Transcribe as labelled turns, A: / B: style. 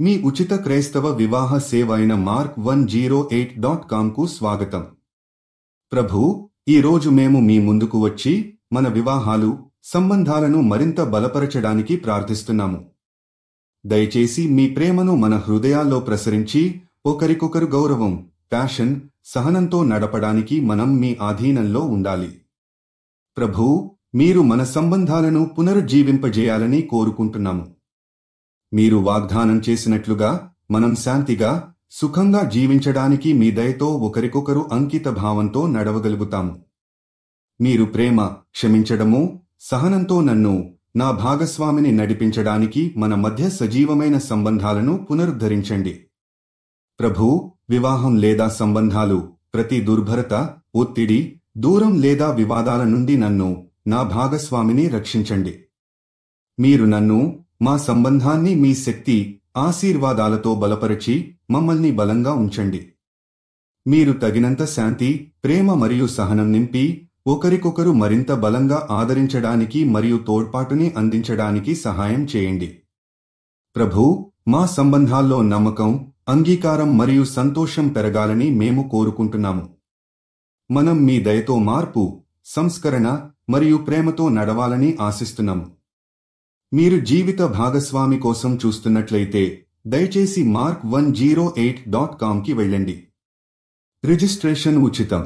A: మీ ఉచిత క్రైస్తవ వివాహ సేవ అయిన mark108.comకు స్వాగతం. ప్రభూ, ఈరోజు మేము మీ ముందుకు వచ్చి మన వివాహాలు, సంబంధాలను మరింత బలపరచడానికి ప్రార్థిస్తున్నాము. దయచేసి మీ ప్రేమను మన హృదయాల్లో ప్రసరించి ఒకరికొకరు గౌరవం, ప్యాషన్, సహనంతో నడపడానికి మనం మీ ఆధీనంలో ఉండాలి. ప్రభూ, మీరు మన సంబంధాలను పునరుజ్జీవింపజేయాలని కోరుకుంటున్నాము. మీరు వాగ్దానం చేసినట్లుగా మనం శాంతిగా, సుఖంగా జీవించడానికి మీ దయతో ఒకరికొకరు అంకిత భావంతో నడవగలుగుతాము. మీరు ప్రేమ, క్షమించడము, సహనంతో నన్ను, నా భాగస్వామిని నడిపించడానికి మన మధ్య సజీవమైన సంబంధాలను పునరుద్ధరించండి. ప్రభూ, వివాహం లేదా సంబంధాలు, ప్రతి దుర్భరత, ఒత్తిడి, దూరం లేదా వివాదాల నుండి నన్ను, నా భాగస్వామిని రక్షించండి. మీరు నన్ను, మా సంబంధాన్ని మీ శక్తి, ఆశీర్వాదాలతో బలపరిచి మమ్మల్ని బలంగా ఉంచండి. మీరు తగినంత శాంతి, ప్రేమ మరియు సహనం నింపి ఒకరికొకరు మరింత బలంగా ఆదరించడానికి మరియు తోడ్పాటుని అందించడానికి సహాయం చేయండి. ప్రభూ, మా సంబంధాల్లో నమ్మకం, అంగీకారం మరియు సంతోషం పెరగాలని మేము కోరుకుంటున్నాము. మనం మీ దయతో మార్పు, సంస్కరణ మరియు ప్రేమతో నడవాలని ఆశిస్తున్నాము. మీరు జీవిత భాగస్వామి కోసం చూస్తున్నట్లయితే దయచేసి mark108.comకి వెళ్ళండి. రిజిస్ట్రేషన్ ఉచితం.